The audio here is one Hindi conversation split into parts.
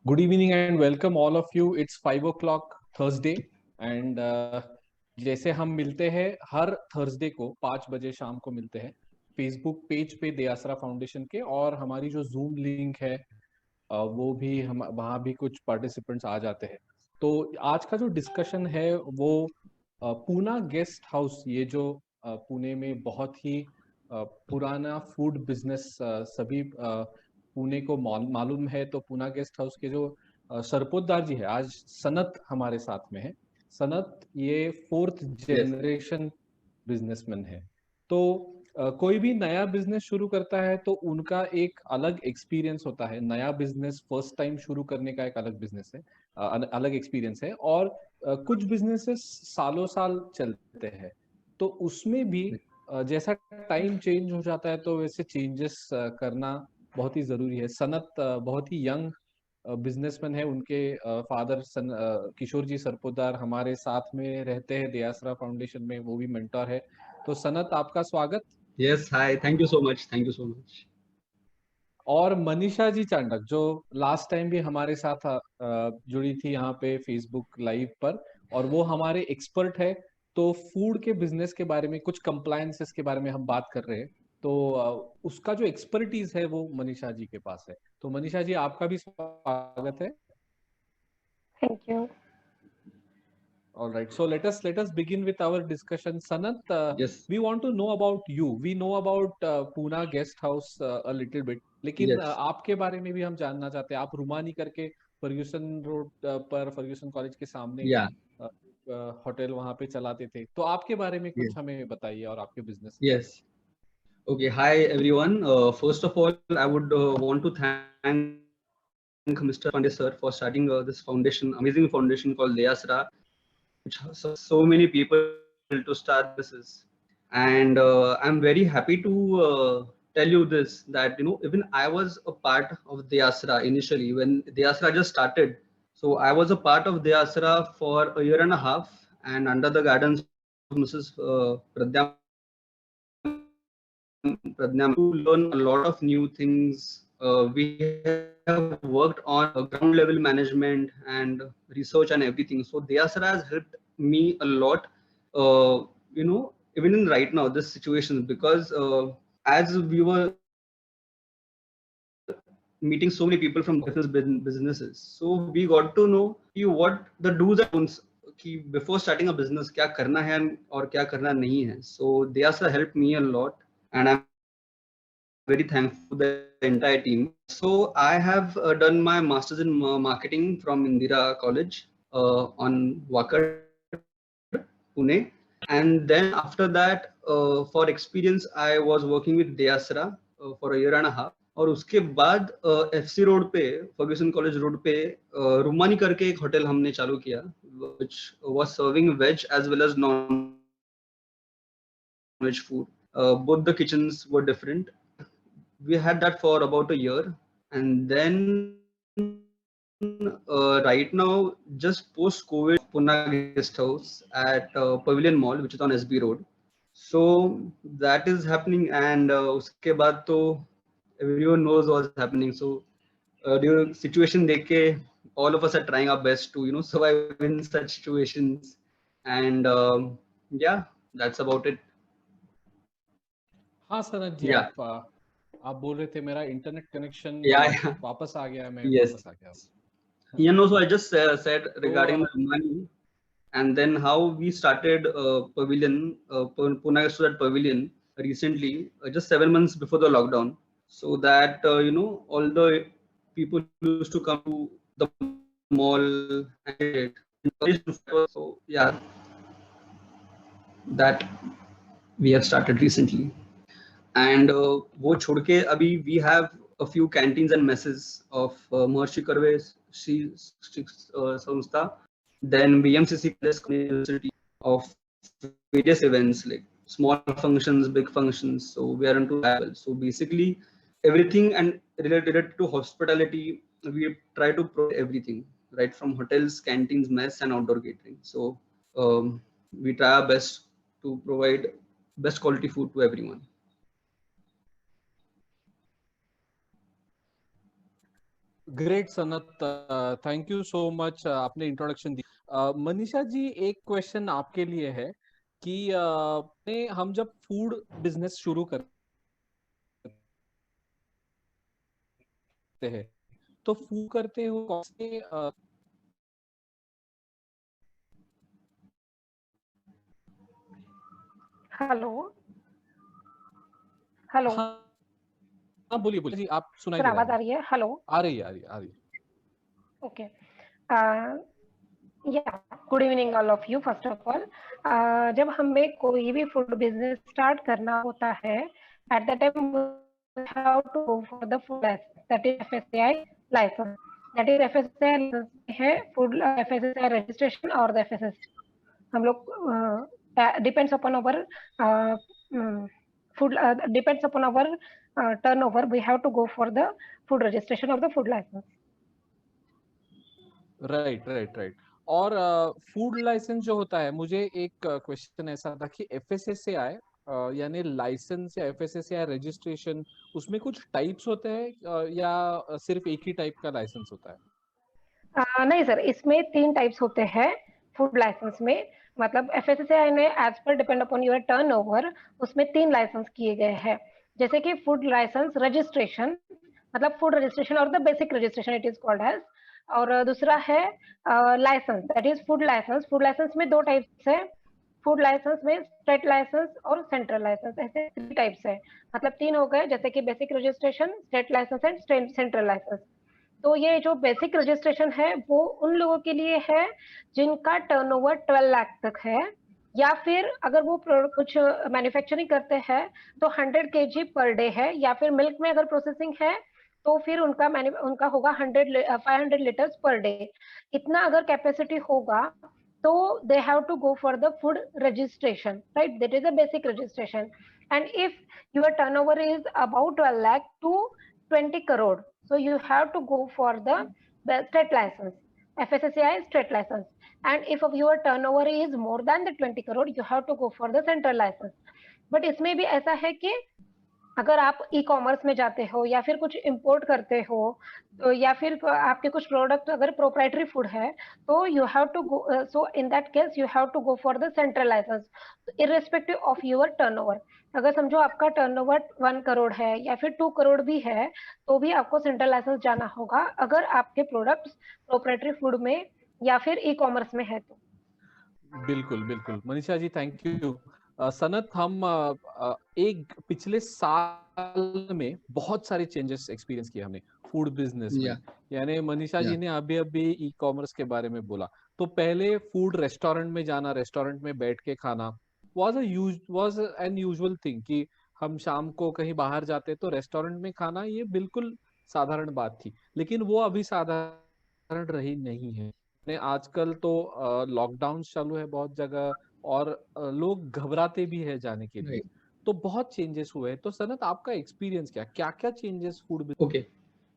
Good evening and welcome all of you. It's 5 o'clock Thursday and जैसे हम मिलते हैं हर थर्सडे को 5 बजे शाम को मिलते हैं फेसबुक पेज पे दयासरा फाउंडेशन के, और हमारी जो जूम लिंक है वो भी हम वहाँ भी कुछ पार्टिसिपेंट्स आ जाते हैं। तो आज का जो डिस्कशन है वो पूना गेस्ट हाउस, ये जो पुणे में बहुत ही पुराना फूड बिजनेस सभी पुणे को मालूम है। तो पूना गेस्ट हाउस के जो सरपोतदार जी है, आज सनत हमारे साथ में है। सनत ये फोर्थ Yes, जनरेशन बिजनेसमैन है। तो कोई भी नया बिजनेस शुरू करता है तो उनका एक अलग एक्सपीरियंस होता है। नया बिजनेस फर्स्ट टाइम शुरू करने का एक अलग बिजनेस है, अलग एक्सपीरियंस है। और कुछ बिजनेसेस सालों साल चलते हैं। तो उसमें भी जैसा टाइम चेंज हो जाता है तो वैसे चेंजेस करना बहुत ही जरूरी है। सनत बहुत ही यंग बिजनेसमैन है। उनके फादर किशोर जी सरपोतदार हमारे साथ में रहते हैं दयासरा फाउंडेशन में, वो भी मेंटर है। तो सनत, आपका स्वागत। yes, hi. Thank you so much. Thank you so much. और मनीषा जी चांडक, जो लास्ट टाइम भी हमारे साथ जुड़ी थी यहाँ पे फेसबुक लाइव पर, और वो हमारे एक्सपर्ट है। तो फूड के बिजनेस के बारे में, कुछ कंप्लायंसेस के बारे में हम बात कर रहे हैं। तो उसका जो एक्सपर्टीज है वो मनीषा जी के पास है। तो मनीषा जी, आपका भी स्वागत है। Thank you. All right, so let us begin with our discussion. Sanat, Yes, we want to know about you. We know about Pune Guest House a little bit, लेकिन yes, आपके बारे में भी हम जानना चाहते हैं। आप रुमानी करके फर्ग्यूसन रोड पर, फर्ग्यूसन कॉलेज के सामने yeah, होटल वहां पे चलाते थे। तो आपके बारे में yes, कुछ हमें बताइए और आपके बिजनेस के बारे में। yes. Okay, hi everyone. First of all, I would want to thank Mr. Pandey sir for starting this foundation, amazing foundation called Dayasra, which serves so many people to start businesses. And I'm very happy to tell you this that even I was a part of Dayasra initially when Dayasra just started. So I was a part of Dayasra for a year and a half, and under the guidance of Mrs. Pradya to learn a lot of new things. We have worked on ground level management and research and everything. So Dayasara has helped me a lot. Even in right now this situation, because as we were meeting so many people from different businesses, so we got to know what the do's and don'ts कि before starting a business क्या करना है और क्या करना नहीं है. So Dayasara helped me a lot, and I'm very thankful to the entire team. So I have done my master's in marketing from Indira College on Wakad, Pune. And then after that, for experience, I was working with Dayasra for a year and a half. और उसके बाद FC रोड पे, फर्ग्यूसन कॉलेज रोड पे रुमानी करके एक होटल हमने चालू किया, which was serving veg as well as non-veg food. Both the kitchens were different. We had that for about a year, and then right now, just post COVID, we have Pune Guest House at Pavilion Mall, which is on SB Road. So that is happening, and उसके बाद तो everyone knows what's happening. So during situation देख के all of us are trying our best to survive in such situations, and yeah, that's about it. हाँ सनत जी, Yeah, आप बोल रहे थे मेरा इंटरनेट कनेक्शन yeah, yeah. वापस आ गया, मैं Yes. वापस आ गया। So I just said तो regarding the money, and then how we started Pavilion, Pune Student Pavilion recently, just 7 months before the lockdown, so that all the people used to come to the mall and enjoy it. So yeah, that we have started recently. And वो छोड़ के अभी we have a few canteens and messes of Maharishi Karve Samstha, then BMCC University, of various events like small functions, big functions. So we are into that as well. So basically everything and related to hospitality, we try to provide everything, right from hotels, canteens, mess, and outdoor catering. So we try our best to provide best quality food to everyone. Great Sanat, thank you so much, आपने इंट्रोडक्शन दी। मनीषा जी, एक क्वेश्चन आपके लिए है कि हम जब फूड बिजनेस शुरू करते हैं तो फूड करते हो कौन से हेलो हेलो हाँ हाँ, बोलिए बोलिए जी, आप सुनाई सर, दे रहा है आवाज आ मुझे। रही है? हेलो। आ रही है, आ रही है, आ रही है। ओके। या good evening all of you. First of all, जब हमें कोई भी फूड बिजनेस स्टार्ट करना होता है, at the time how to go for the food licence, that is FSSAI licence. That is FSSAI है, फूड एफएसएसआई रजिस्ट्रेशन और द एफएसएसआई हम लोग depends upon our food, depends upon our turnover, we have to go for the food registration or the food license. Right right right. और फूड लाइसेंस जो होता है, मुझे एक क्वेश्चन ऐसा था कि एफएसएसएआई यानी लाइसेंस या एफएसएसएआई रजिस्ट्रेशन, उसमें कुछ टाइप्स होते हैं या सिर्फ एक ही टाइप का लाइसेंस होता है? नहीं सर, इसमें 3 टाइप्स होते हैं फूड लाइसेंस में। मतलब एफएसएसआई ने as per depend upon your turnover उसमें 3 लाइसेंस किए गए हैं। जैसे कि फूड लाइसेंस रजिस्ट्रेशन, मतलब फूड रजिस्ट्रेशन और the basic registration it is called as. और दूसरा है licence, that is food licence. Food licence में 2 टाइप्स है। फूड लाइसेंस में स्टेट लाइसेंस और सेंट्रल लाइसेंस, ऐसे 3 टाइप्स है। मतलब 3 हो गए, जैसे कि basic registration, state licence and central licence. तो ये जो बेसिक रजिस्ट्रेशन है वो उन लोगों के लिए है जिनका टर्नओवर 12 लाख तक है, या फिर अगर वो कुछ मैन्युफैक्चरिंग करते हैं तो 100 केजी पर डे है, या फिर मिल्क में अगर प्रोसेसिंग है तो फिर उनका होगा 500 लीटर्स पर डे। इतना अगर कैपेसिटी होगा तो they have to go for the food registration, right? That is a basic registration. And if your turnover is about 12 lakh to 20 crore, so you have to go for the state license, FSSAI state license. And if of your turnover is more than the 20 crore, you have to go for the central license. But इसमें भी ऐसा है कि अगर आप ई कॉमर्स में जाते हो या फिर कुछ इंपोर्ट करते हो, तो या फिर आपके कुछ प्रोडक्ट अगर प्रोप्राइटरी फूड है, तो you have to go, so in that case you have to go for the central licence irrespective of your turnover. अगर समझो आपका टर्नओवर 1 करोड़ है या फिर 2 करोड़ भी है, तो भी आपको सेंट्रल लाइसेंस जाना होगा अगर आपके प्रोडक्ट्स प्रोप्राइटरी फूड में या फिर ई कॉमर्स में है तो। बिल्कुल बिल्कुल मनीषा जी, थैंक यू। सनत, हम एक पिछले साल में बहुत सारे चेंजेस एक्सपीरियंस किए हमने फूड बिजनेस में। Yeah, यानी मनीषा जी yeah, ने अभी अभी ई कॉमर्स के बारे में बोला, तो पहले फूड रेस्टोरेंट में जाना, रेस्टोरेंट में बैठ के खाना वाज एन यूजुअल थिंग कि हम शाम को कहीं बाहर जाते तो रेस्टोरेंट में खाना ये बिल्कुल साधारण बात थी। लेकिन वो अभी साधारण रही नहीं है। आजकल तो लॉकडाउन चालू है बहुत जगह, और लोग घबराते भी है जाने के लिए। right. तो बहुत चेंजेस हुए हैं। तो सनत, आपका एक्सपीरियंस क्या क्या क्या changes food? Okay.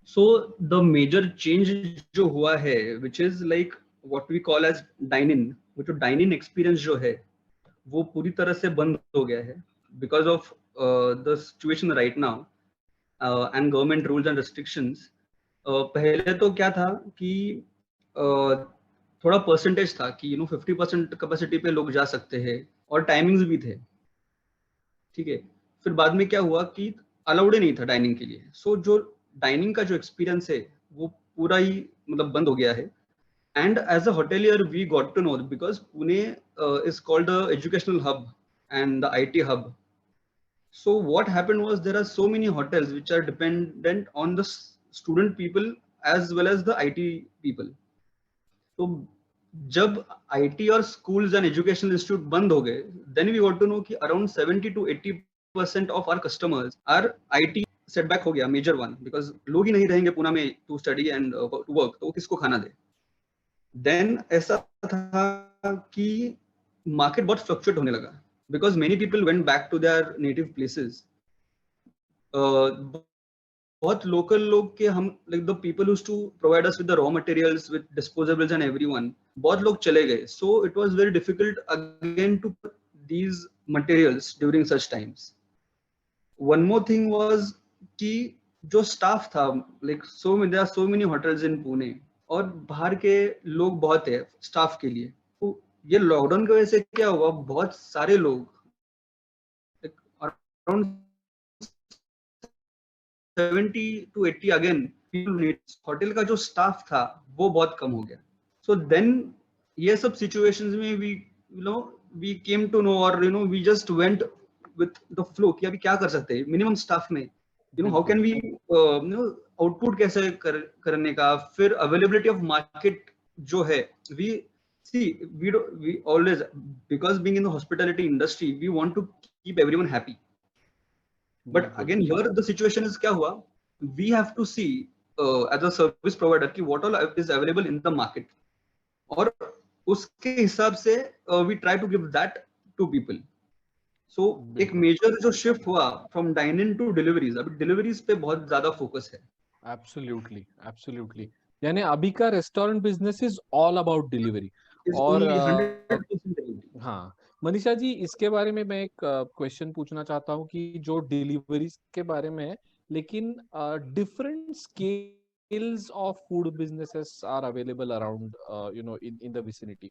So the major change जो हुआ है, which is like what we call as dine-in, वो जो dine-in experience जो है, वो पूरी तरह से बंद हो गया है because of the situation right now and government rules and restrictions. पहले तो क्या था कि थोड़ा परसेंटेज था कि 50% कैपेसिटी पे लोग जा सकते हैं और टाइमिंग्स भी थे, ठीक है। फिर बाद में क्या हुआ कि अलाउड ही नहीं था डाइनिंग के लिए। सो जो डाइनिंग का जो एक्सपीरियंस है वो पूरा ही मतलब बंद हो गया है। And as a hotelier we got to know because Pune is called the educational hub and the IT hub. So what happened was there are so many hotels which are dependent on the student people as well as the IT people. तो जब IT और schools and educational institute बंद हो गए, then we got to know कि around 70 to 80% of our customers are IT setback हो गया, major one, because लोग ही नहीं रहेंगे पुणे में to study and to work, तो वो किसको खाना दे। Then ऐसा था कि market बहुत fluctuate होने लगा because many people went back to their native places. बहुत लोकल लोग के हम like the people used to provide us with the raw materials with disposables and everyone, बहुत लोग चले गए। So it was very difficult again to put these materials during such times. One more thing was कि जो स्टाफ था, like there are so many hotels in Pune और बाहर के लोग बहुत है स्टाफ के लिए। तो ये लॉकडाउन की वजह से क्या हुआ, बहुत सारे लोग around 70 to 80 again people needs, hotel का जो स्टाफ था वो बहुत कम हो गया। सो देन ये सब सिचुएशंस में वी केम टू नो और we just went with the flow कि अभी क्या कर सकते हैं मिनिमम स्टाफ में, हाउ कैन वी आउटपुट कैसे करने का, फिर अवेलेबिलिटी ऑफ मार्केट जो है, we see we always because being in the hospitality industry we want to keep everyone happy. But again, here the situation is क्या हुआ, we have to see as a service provider कि what all is available in the market और उसके हिसाब से we try to give that to people. So एक major जो shift हुआ from dine-in to deliveries, अभी deliveries पे बहुत ज़्यादा focus है। Absolutely, absolutely. यानी अभी का restaurant business is all about delivery. और 100% delivery। हाँ मनीषा जी, इसके बारे में मैं एक क्वेश्चन पूछना चाहता हूँ कि जो डिलीवरीज के बारे में है, लेकिन different scales of food businesses are available around in the vicinity.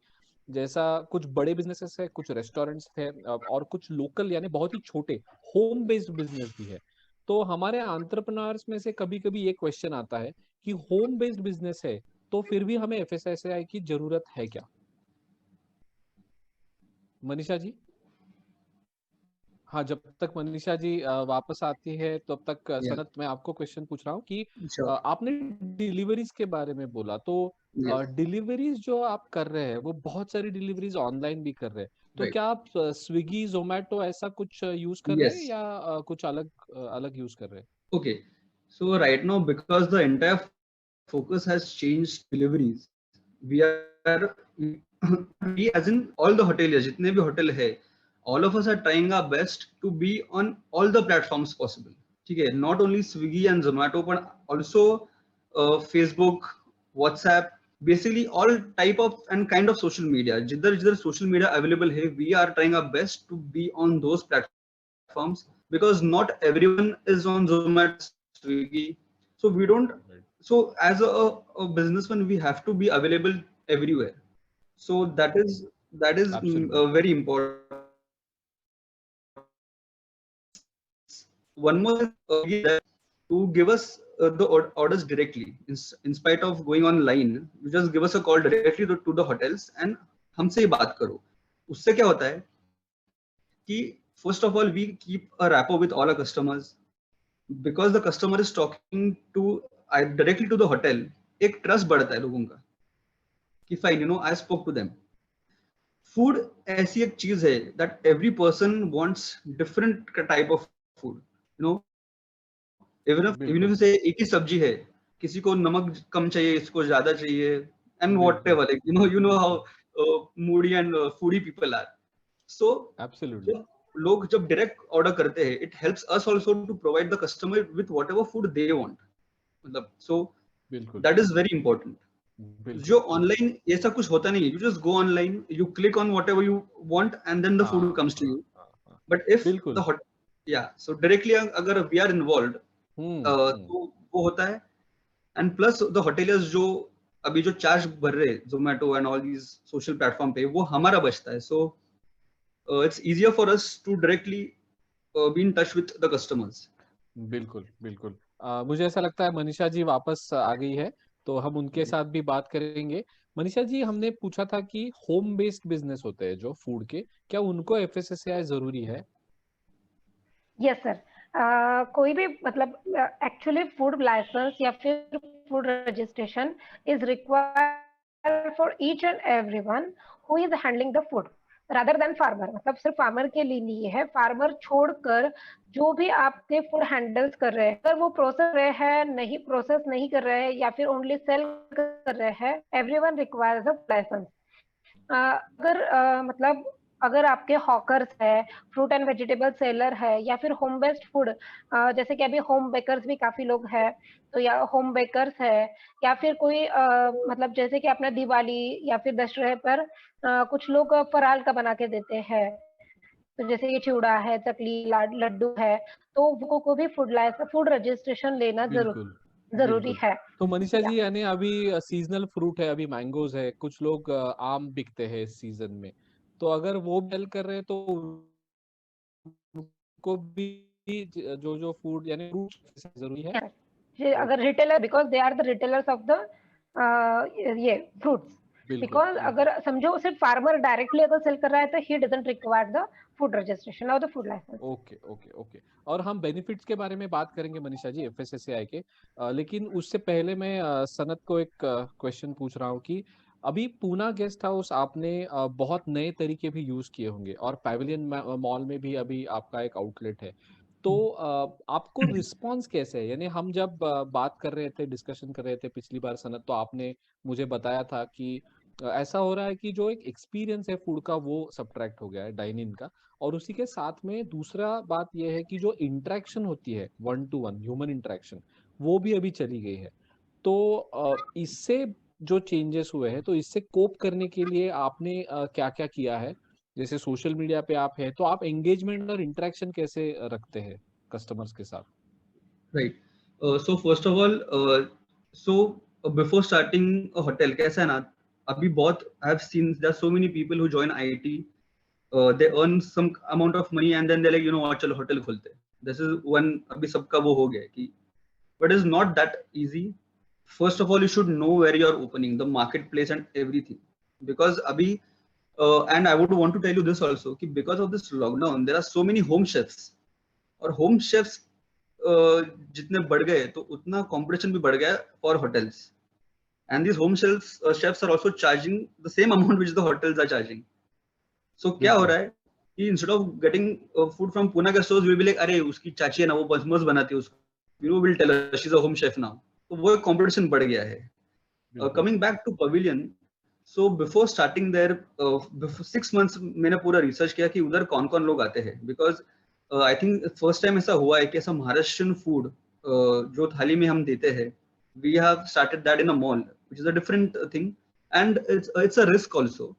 जैसा कुछ बड़े बिजनेसेस है, कुछ रेस्टोरेंट्स है, और कुछ लोकल यानी बहुत ही छोटे होम बेस्ड बिजनेस भी है। तो हमारे एंटरप्रेन्योर्स में से कभी कभी ये क्वेश्चन आता है कि होम बेस्ड बिजनेस है तो फिर भी हमें एफएसएसएआई की जरूरत है क्या? मनीषा जी। हाँ, जब तक मनीषा जी वापस आती है तब तक Yeah, सनत मैं आपको क्वेश्चन पूछ रहा हूँ कि sure. आपने डिलीवरीज के बारे में बोला, तो Yes, डिलीवरीज जो आप कर रहे हैं वो बहुत सारी डिलीवरीज ऑनलाइन भी कर रहे हैं, तो right. क्या आप स्विगी जोमेटो ऐसा कुछ यूज कर रहे हैं Yes. या कुछ अलग अलग यूज कर रहे हैं? Okay. So right now, because the entire focus has changed deliveries, we are we as in all the hoteliers, जितने भी hotel है, all of us are trying our best to be on all the platforms possible. ठीक है, not only Swiggy and Zomato, but also Facebook, WhatsApp, basically all type of and kind of social media. जिधर जिधर social media available है, we are trying our best to be on those platforms because not everyone is on Zomato, Swiggy. So we don't. So as a businessman, we have to be available everywhere. So that is Absolutely. very important. One more thing that to give us the orders directly in spite of going online, you just give us a call directly to the hotels and हमसे ही बात करो। उससे क्या होता है कि first of all we keep a rapport with all our customers because the customer is talking to directly to the hotel, एक trust बढ़ता है लोगों का कि fine, I spoke to them. Food ऐसी एक चीज है that every person wants different type of food, even if say एक ही सब्जी है, किसी को नमक कम चाहिए, इसको ज्यादा चाहिए, and whatever, like how moody and foodie people are. So Absolutely. लोग जब डायरेक्ट ऑर्डर करते हैं, it helps us also to provide the customer with whatever food they want, मतलब so बिल्कुल that is very important. जो बिल्कुल। ऑनलाइन ऐसा कुछ होता नहीं है, you just go online, you click on whatever you want and then the food comes to you. हाँ, बट इफ बिल्कुल। द या सो डायरेक्टली अगर वी आर इन्वॉल्वड हम्म। तो वो होता है। एंड प्लस द होटेलियर्स जो अभी जो चार्ज भर रहे हैं Zomato and all these social platform पे, वो हमारा बचता है। So it's easier for us to directly be in touch with the customers. बिल्कुल बिल्कुल। मुझे ऐसा लगता है मनीषा जी वापस आ गई है, तो हम उनके साथ भी बात करेंगे। मनीषा जी, हमने पूछा था कि होम बेस्ड बिजनेस होते हैं जो फूड के, क्या उनको एफएसएसएआई जरूरी है? Yes sir. कोई भी मतलब एक्चुअली फूड लाइसेंस या फिर food registration is required for each and everyone who is handling the food rather than farmer. मतलब सिर्फ फार्मर के लिए नहीं है, फार्मर छोड़कर जो भी आपके फूड हैंडल्स कर रहे हैं, अगर वो प्रोसेस रहे हैं, नहीं प्रोसेस नहीं कर रहे हैं या फिर ओनली सेल कर रहे हैं, एवरीवन रिक्वायर्स अ लाइसेंस। अगर मतलब अगर आपके हॉकर्स है, फ्रूट एंड वेजिटेबल सेलर है या फिर होम बेस्ड फूड, जैसे कि अभी होम बेकर्स भी काफी लोग हैं, तो या होम बेकर्स है या फिर कोई मतलब जैसे कि अपना दिवाली या फिर दशहरे पर कुछ लोग फराल का बना के देते हैं, तो जैसे ये चिवड़ा है, चकली, लड्डू है, तो वो को भी फूड रजिस्ट्रेशन लेना बिल्कुल जरूरी बिल्कुल। है। तो मनीषा या जी, यानी अभी सीजनल फ्रूट है, अभी मैंगोज है, कुछ लोग आम बिकते हैं इस सीजन में, तो अगर वो बेल कर रहे हैं तो उनको भी जो जो फूड यानी फ्रूट जरूरी है। अगर retailer, because they are the retailers of the ये फ्रूट्स, बिल्कुल बिकॉज बिल्कुल। अगर समझो सिर्फ फार्मर डायरेक्टली अगर सेल कर रहा है तो he doesn't require the food registration और the food licence. Okay okay okay. और हम बेनिफिट्स के बारे में बात करेंगे मनीषा जी, एफएसएसएआई के, लेकिन उससे पहले मैं सनत को एक क्वेश्चन पूछ रहा हूँ कि अभी पूना गेस्ट हाउस आपने बहुत नए तरीके भी यूज किए होंगे, और पैविलियन मॉल में भी अभी आपका एक आउटलेट है, तो आपको रिस्पांस कैसे है? यानी हम जब बात कर रहे थे, डिस्कशन कर रहे थे पिछली बार सनत, तो आपने मुझे बताया था कि ऐसा हो रहा है कि जो एक एक्सपीरियंस है फूड का वो सब्ट्रैक्ट हो गया है डाइन इन का, और उसी के साथ में दूसरा बात यह है कि जो इंटरेक्शन होती है one two one human interaction, वो भी अभी चली गई है। तो इससे जो चेंजेस हुए हैं, तो इससे कोप करने के लिए आपने क्या क्या किया है? जैसे सोशल मीडिया पे आप है, तो आप एंगेजमेंट और इंटरेक्शन कैसे रखते हैं कस्टमर्स के साथ? Right. So first of all, before starting a hotel, कैसा है ना, अभी बहुत I have seen there are so many people who join IIT, they earn some amount of money and then they're like, you know what, चलो होटल खोलते हैं. This is one, अभी सबका वो हो गया है कि, but it's not that easy. First of all, you should know where you are opening, the marketplace and everything, because अभी and I would want to tell you this also कि because of this lockdown, there are so many home chefs, और होम शेफ्स जितने बढ़ गए तो उतना कंपटीशन भी बढ़ गया for hotels, and this home chefs are also charging the same amount which the hotels are charging. So क्या हो बिल्कुल रहा है कि instead of getting food from Pune का स्टोर्स, वी विल लाइक, अरे उसकी चाची है ना, वो बस मस्त बनाती है उसको, you will tell her she is a home chef now. तो वो एक कंपटीशन बढ़ गया है. बिल्कुल। Coming back to pavilion, so before starting there, 6 months मैंने पूरा रिसर्च किया कि उधर कौन कौन लोग आते हैं, because I think first time ऐसा हुआ है कि ऐसा महाराष्ट्रियन फूड जो थाली में हम देते हैं, we have started that in a mall which is a different thing, and it's a risk also.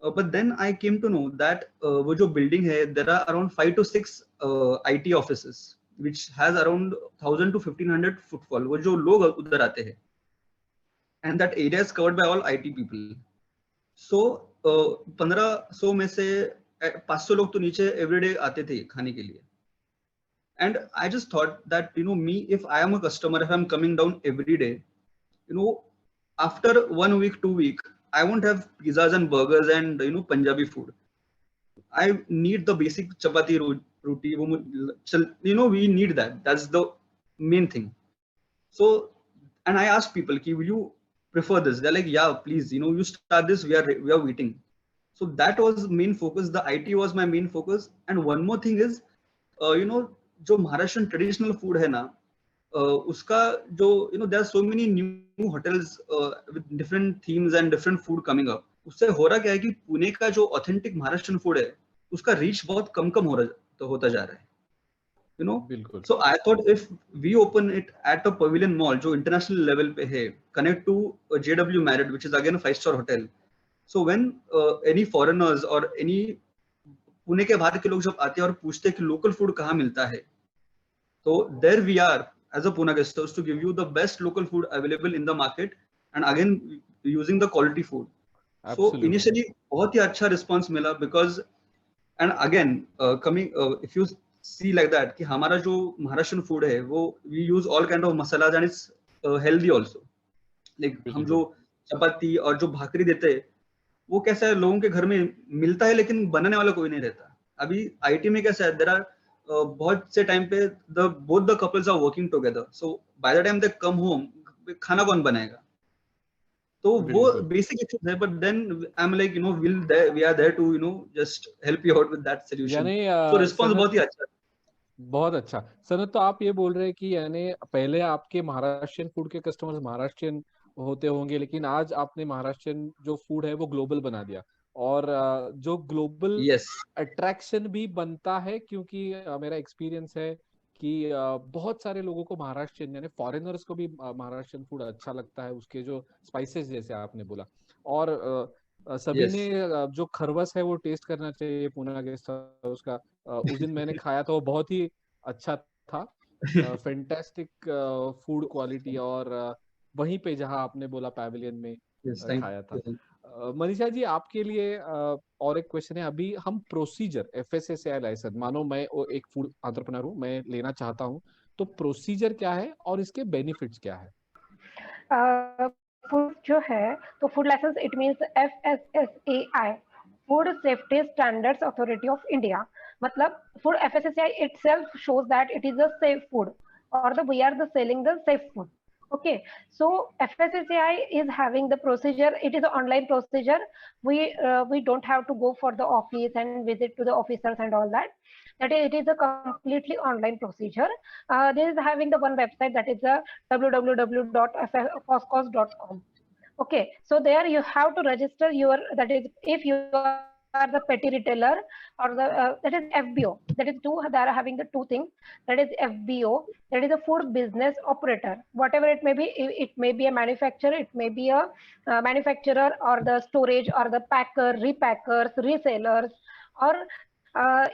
But then I came to know that वो जो building है, there are around 5 to 6 IT offices which has around 1,000 to 1,500 footfall, वो जो लोग उधर आते हैं, and that area is covered by all IT people. So 1500 में से 500 लोग तो नीचे एवरीडे आते थे खाने के लिए. And I just thought that, you know, me, if I am a customer, if I'm coming down every day, you know, after 1 week, 2 week, I won't have pizzas and burgers and, you know, Punjabi food. I need the basic chapati roti. You know, we need that. That's the main thing. So, and I asked people, will you prefer this? They're like, yeah, please, you know, you start this. We are waiting. So that was main focus. The IT was my main focus. And one more thing is, you know, जो महाराष्ट्रियन ट्रेडिशनल फूड है ना, उसका जो, you know, there are so many new hotels with different themes and different food coming up. उससे हो रहा क्या है कि पुणे का जो ऑथेंटिक महाराष्ट्रियन फूड है, उसका रीच बहुत कम होता जा रहा है, you know. बिल्कुल So I thought if we open it at a Pavilion Mall जो international level पे है, connect to JW Marriott, which is again a 5-star hotel. So when any foreigners or any Pune के बाहर के लोग जब आते हैं और पूछते हैं कि लोकल फूड कहाँ मिलता है, तो there we are as a Pune guest house to give you the best local food available in the market, and again using the quality food. So absolutely. initially बहुत ही अच्छा response मिला, because and again coming if you see like that कि हमारा जो महाराष्ट्रियन फूड है वो we use all kind of masalas and it's healthy also. Like हम जो बिल्कुल चपाती और जो भाकरी देते हैं, वो कैसा है, लोगों के घर में मिलता है लेकिन बनाने वाला कोई नहीं रहता. अभी आईटी में कैसा है, देयर आर बहुत से टाइम पे the both the couples are working together, so by the time they come home, खाना कौन बनाएगा? तो वो बिल्कुल। बेसिक इश्यूज है, but then I am like, you know, we are there to, you know, just help you out with that solution. यानी सो रिस्पांस सनत, बहुत ही अच्छा. बहुत अच्छा। सनत, तो आप ये बोल रहे हैं कि यानी पहले आपके महाराष्ट्रियन फूड के कस्टमर्स महाराष्ट्रियन होते होंगे, लेकिन आज आपने महाराष्ट्रियन जो फूड है वो ग्लोबल बना दिया, और जो ग्लोबल यस. अट्रैक्शन भी बनता है, क्योंकि मेरा एक्सपीरियंस है कि बहुत सारे लोगों को महाराष्ट्रियन यानी फॉरेनर्स को भी महाराष्ट्रियन फूड अच्छा लगता है, उसके जो स्पाइसेस जैसे आपने बोला, और सभी Yes. ने जो खरवस है वो टेस्ट करना चाहिए पूना गेस्ट हाउस का। उस दिन मैंने खाया था, वो बहुत ही अच्छा था। फैंटास्टिक फूड क्वालिटी, और वहीं पे जहां आपने बोला पैविलियन में Yes, thank खाया था। you. मनीषा जी, आपके लिए और एक क्वेश्चन है। अभी हम प्रोसीजर FSSAI लाइसेंस, मानो मैं एक फूड एंटरप्रेन्योर हूँ, मैं लेना चाहता हूँ, तो प्रोसीजर क्या है और इसके बेनिफिट्स क्या है? फूड जो है, तो food licence it means FSSAI, food safety standards authority of India. मतलब food FSSAI itself shows that it is a safe food, or we are the selling the safe food. Okay, so FSSAI is having the procedure. It is an online procedure. We don't have to go for the office and visit to the officers and all that. That is, it is a completely online procedure. This is having the one website, that is the www.foscos.com. Okay, so there you have to register your, that is, if you are the petty retailer or the that is FBO. That is two. They are having the two things. That is FBO. That is a food business operator. Whatever it may be, it may be a manufacturer, it may be a manufacturer, or the storage, or the packer, repackers, resellers, or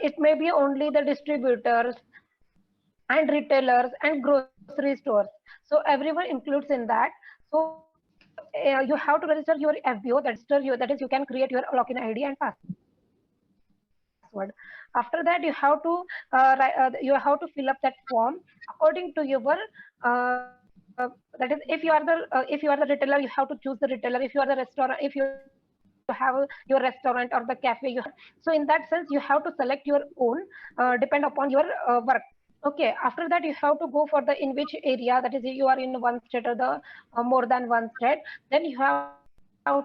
it may be only the distributors and retailers and grocery stores. So everyone includes in that. So you have to register your FBO. That is, you can create your login ID and password. After that, you have to fill up that form according to your that is, if you are the retailer, you have to choose the retailer. If you are the restaurant, if you have your restaurant or the cafe, so in that sense you have to select your own, depend upon your work. Okay, after that you have to go for the in which area, that is, you are in one state or the more than one state. Then you have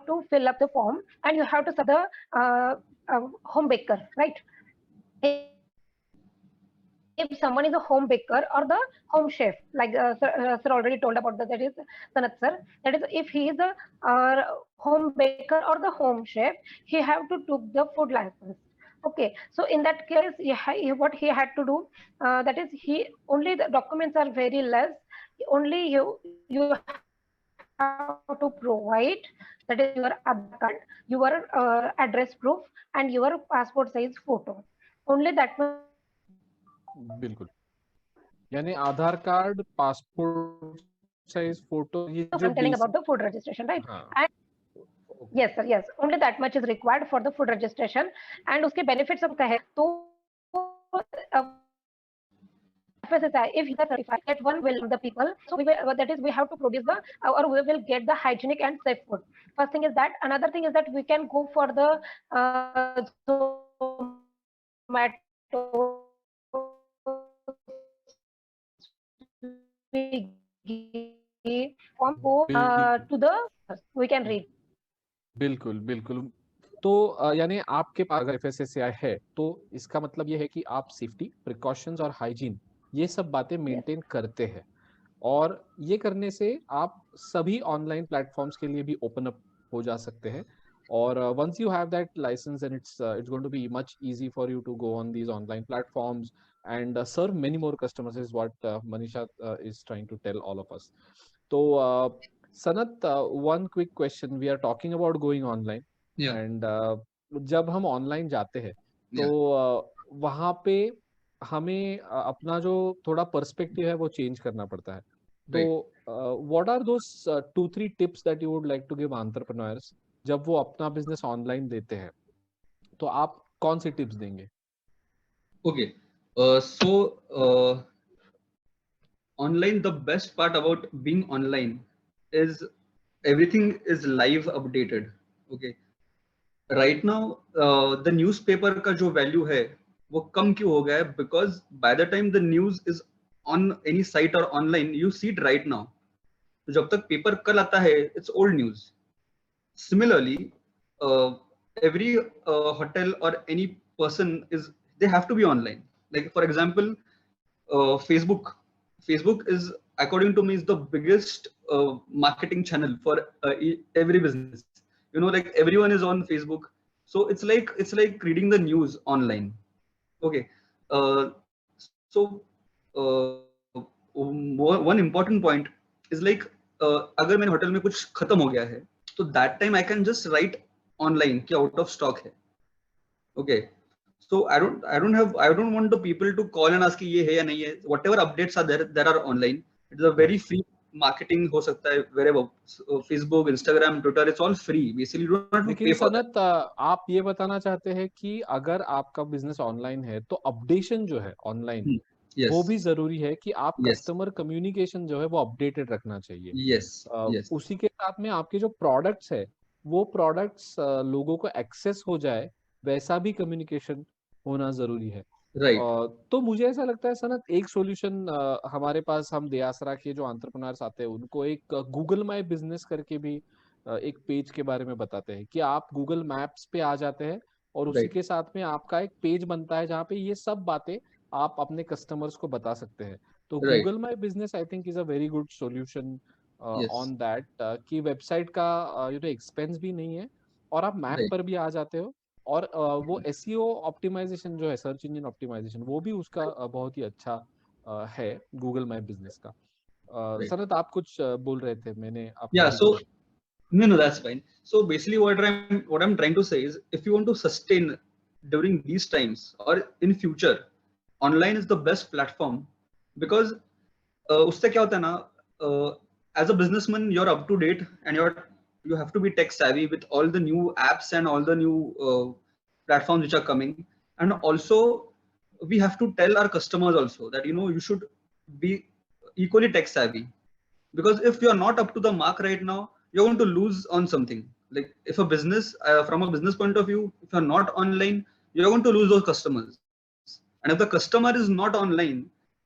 to fill up the form, and you have to select the home baker, right? If someone is a home baker or the home chef, like sir already told about that is Sanat sir. That is, if he is a home baker or the home chef, he have to took the food license. Okay, so in that case, what he had to do, that is, he only the documents are very less. Only you have to provide, that is, your Aadhaar card, your address proof, and your passport size photo. Only that much. बिल्कुल, यानी आधार कार्ड, पासपोर्ट साइज फोटो, ये जो I'm telling about basic. the food registration, right? हाँ, And yes, sir, yes, only that much is required for the food registration. And उसके benefits हम कहें तो FSSAI, if you are certified, that one will the people. So that is, we have to produce the, or we will get the hygienic and safe food. First thing is that. Another thing is that we can go for the Zomato, Swiggy, form go to the, we can read. बिल्कुल बिल्कुल। तो यानी आपके पास अगर FSSAI है, तो इसका मतलब ये है कि आप सेफ्टी प्रिकॉशंस और हाइजीन, ये सब बातें मेंटेन करते हैं, और ये करने से आप सभी ऑनलाइन प्लेटफॉर्म्स के लिए भी ओपन अप हो जा सकते हैं। और once you have that license, and it's going to be much easy for you to go on these online platforms and serve many more customers, is what Manisha is trying to tell all of us. तो Sanat, one quick question. We are talking about going online, Yeah. and जब हम ऑनलाइन जाते हैं, तो वहाँ पे हमें अपना जो थोड़ा पर्सपेक्टिव है वो चेंज करना पड़ता है। तो what are those 2-3 tips that you would like to give entrepreneurs जब वो अपना बिजनेस ऑनलाइन देते हैं, तो आप कौन सी टिप्स देंगे? Okay, so online, the best part about being online is everything is live updated. Okay, right now the newspaper का जो value है वो कम क्यों हो गया है? Because by the time the news is on any site or online, you see it right now. तो जब तक पेपर कल आता है, it's old news. Similarly, every hotel or any person they have to be online. Like for example, Facebook is, according to me, is the biggest marketing channel for every business. You know, like everyone is on Facebook, so it's like reading the news online. Okay, so one important point is like, अगर मेरे होटल में कुछ खत्म हो गया है, so that time I can just write online कि आउट ऑफ स्टॉक है. Okay, so I don't want the people to call and ask कि ये है या नहीं है. Whatever updates are there are online. It is a very free marketing हो सकता है wherever. Facebook, Instagram, Twitter, it's all free. Basically, you don't have to लेकिन pay for that. सनत, आप ये बताना चाहते हैं कि अगर आपका बिजनेस ऑनलाइन है तो अपडेशन जो है ऑनलाइन वो Yes, भी जरूरी है कि आप yes, कस्टमर कम्युनिकेशन जो है वो अपडेटेड रखना चाहिए। yes, yes, उसी के साथ में आपके जो प्रोडक्ट्स है वो प्रोडक्ट्स लोगों को एक्सेस हो जाए, वैसा भी कम्युनिकेशन होना जरूरी है। right, तो मुझे ऐसा लगता है सनत, एक सॉल्यूशन हमारे पास, हम दयासरा के जो एंटरप्रेन्योर्स आते हैं उनको एक गूगल माई बिजनेस करके भी एक पेज के बारे में बताते हैं कि आप गूगल मैप्स पे आ जाते हैं और उसी right, के साथ में आपका एक पेज बनता है जहाँ पे ये सब बातें आप अपने कस्टमर्स को बता सकते हैं। तो right, Google my business I think is a very good solution yes, on that, कि वेबसाइट का एक्सपेंस भी नहीं है और आप मैप right. पर भी आ जाते हो। और वो एसईओ ऑप्टिमाइजेशन जो है, सर्च इंजन ऑप्टिमाइजेशन, वो भी उसका बहुत ही अच्छा है गूगल माई बिजनेस का। Right. सनत, आप कुछ बोल रहे थे, मैंने आपको Yeah, बीच so में। no, that's fine. So basically, what I'm trying to say is, if you want to sustain during these times or in future, online is the best platform because उससे क्या होता है ना, as a businessman you're up to date and you have to be tech savvy with all the new apps and all the new platforms which are coming. And also we have to tell our customers also that you should be equally tech savvy, because if you're not up to the mark right now, you're going to lose on something. Like if a business, from a business point of view, if you're not online, you're going to lose those customers. And if the customer is not online,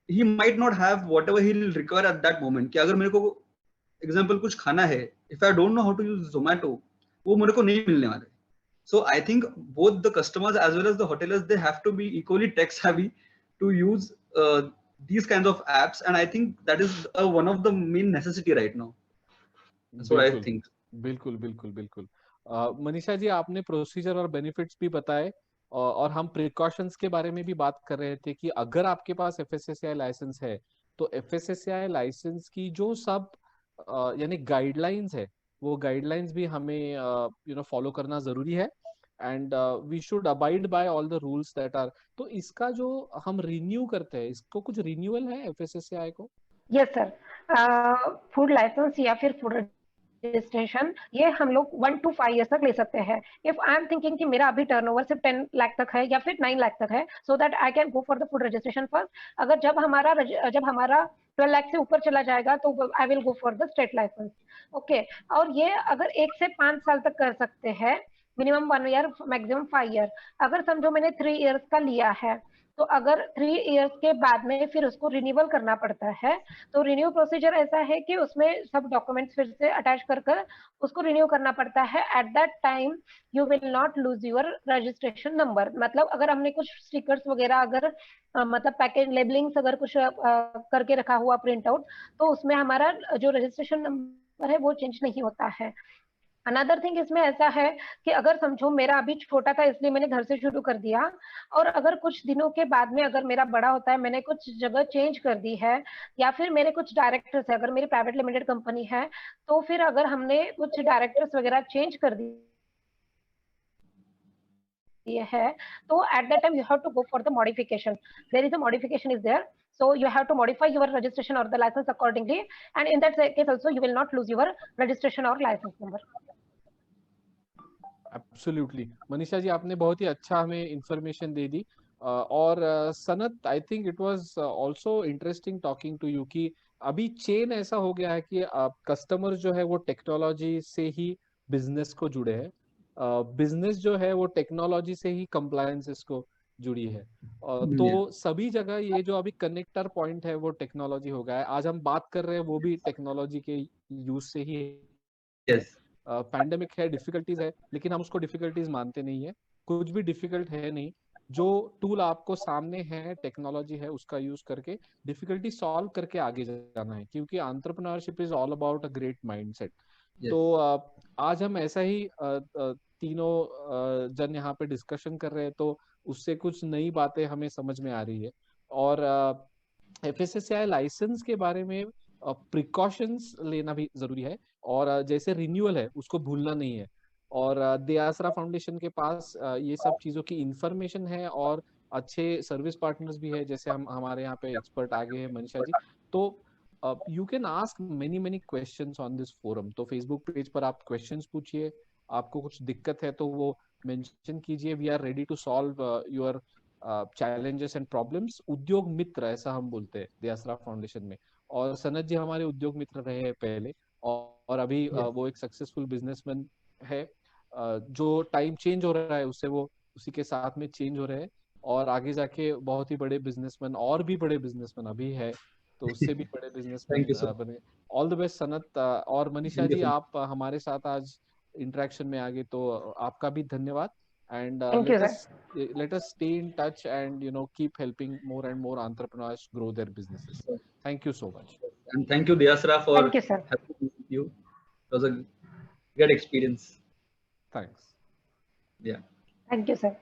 he might not have whatever he'll require at that moment. कि अगर मेरे को एग्जाम्पल कुछ खाना है, if I don't know how to use Zomato, वो मेरे को नहीं मिलने वाला है. So I think both the customers as well as the hoteliers, they have to be equally tech savvy to use these kinds of apps, and I think that is one of the main necessity right now. That's what I बिल्कुल think. बिल्कुल बिल्कुल बिल्कुल। मनीषा जी, आपने प्रोसीजर और बेनिफिट्स भी बताए, और हम प्रिकॉशंस के बारे में भी बात कर रहे थे कि अगर आपके पास एफएसएसएआई लाइसेंस है तो एफएसएसएआई लाइसेंस की जो सब यानी गाइडलाइंस है, वो गाइडलाइंस भी हमें फॉलो करना जरूरी है। And we should abide by all the rules that are. तो इसका जो हम रिन्यू करते हैं, इसको कुछ रिन्यूअल है एफएसएसएआई को? यस सर, फूड लाइसेंस या फिर फूड रजिस्ट्रेशन, ये हम लोग 1 to 5 years तक ले सकते हैं। इफ आई एम थिंकिंग कि मेरा अभी टर्नओवर सिर्फ 10 लाख तक है या फिर 9 लाख तक है, so that I can go for the food registration first. अगर जब हमारा 12 लाख से ऊपर चला जाएगा तो I will go for the state license. Okay, और ये अगर 1 से 5 साल तक कर सकते हैं, मिनिमम 1 ईयर, मैक्सिमम 5 ईयर। अगर समझो मैंने 3 इयर्स का लिया है, तो अगर 3 इयर्स के बाद में फिर उसको रिन्यूअल करना पड़ता है। तो रिन्यू प्रोसीजर ऐसा है कि उसमें सब डॉक्यूमेंट्स फिर से अटैच कर उसको रिन्यू करना पड़ता है। Eight that time you will not lose your registration number. मतलब अगर हमने कुछ स्टिकर्स वगैरह, अगर मतलब पैकेज लेबलिंग्स अगर कुछ करके रखा हुआ प्रिंट आउट, तो उसमें हमारा जो रजिस्ट्रेशन नंबर है वो चेंज नहीं होता है। अनदर थिंग इसमें ऐसा है कि अगर समझो मेरा अभी छोटा था इसलिए मैंने घर से शुरू कर दिया, और अगर कुछ दिनों के बाद में अगर मेरा बड़ा होता है, मैंने कुछ जगह चेंज कर दी है, या फिर मेरे कुछ डायरेक्टर्स है, अगर मेरी प्राइवेट लिमिटेड कंपनी है, तो फिर अगर हमने कुछ डायरेक्टर्स वगैरह चेंज कर दिए है, तो at that time you have to go for the modification. There is a modification is there, so you have to modify your registration or the license accordingly, and in that case also you will not lose your registration or license number. Absolutely Manisha ji, आपने बहुत ही अच्छा हमें इंफॉर्मेशन दे दी। और Sanat, I think it was also interesting talking to you कि अभी चेन ऐसा हो गया है कि कस्टमर जो है वो टेक्नोलॉजी से ही बिजनेस को जुड़े हैं, बिजनेस जो है वो टेक्नोलॉजी से ही कंप्लायंसेस को जुड़ी है। Yeah. तो सभी जगह ये जो अभी कनेक्टर पॉइंट है वो टेक्नोलॉजी हो गया है। आज हम बात कर रहे हैं वो भी टेक्नोलॉजी के यूज से ही है। Yes. पैंडेमिक है, डिफिकल्टीज है, लेकिन हम उसको डिफिकल्टीज मानते नहीं है। कुछ भी डिफिकल्ट है नहीं। जो टूल आपको सामने है, टेक्नोलॉजी है, उसका यूज करके डिफिकल्टी सॉल्व करके आगे जाना है, क्योंकि entrepreneurship is all about a great mindset. Yes. तो आज हम ऐसा ही तीनों जन यहाँ पे डिस्कशन कर रहे हैं, तो उससे कुछ नई बातें हमें समझ में आ रही है। और एफएसएसएआई लाइसेंस के बारे में प्रिकॉशंस लेना भी जरूरी है, और जैसे रिन्यूअल है उसको भूलना नहीं है। और दयासरा फाउंडेशन के पास ये सब चीजों की इंफॉर्मेशन है और अच्छे सर्विस पार्टनर्स भी है, जैसे हम हमारे यहाँ पे एक्सपर्ट आगे हैं मनीषा जी। तो you can ask many questions on this forum. तो फेसबुक पेज पर आप क्वेश्चंस पूछिए, आपको कुछ दिक्कत है तो वो मेंशन कीजिए। We are ready to solve your challenges and problems. Udyog Mitra ऐसा हम बोलते हैं दयासरा फाउंडेशन में। और सनत जी हमारे उद्योग मित्र रहे हैं पहले, और अभी वो एक सक्सेसफुल बिजनेसमैन है। जो टाइम चेंज हो रहा है उससे वो उसी के साथ में चेंज हो रहे हैं, और आगे जाके बहुत ही बड़े बिजनेसमैन, और भी बड़े बिजनेसमैन अभी है तो उससे भी बड़े बिजनेसमैन थैंक यू सर। बने। All the best Sanat. और Manisha thank you ji, sir. आप हमारे साथ आज इंटरेक्शन में आ गए तो आपका भी धन्यवाद। And thank you sir. let us stay in touch and keep helping more and more entrepreneurs grow their businesses. Thank you so much. And thank you Diyasra for thank you sir. having me with you. It was a great experience. Thanks. Yeah. Thank you sir.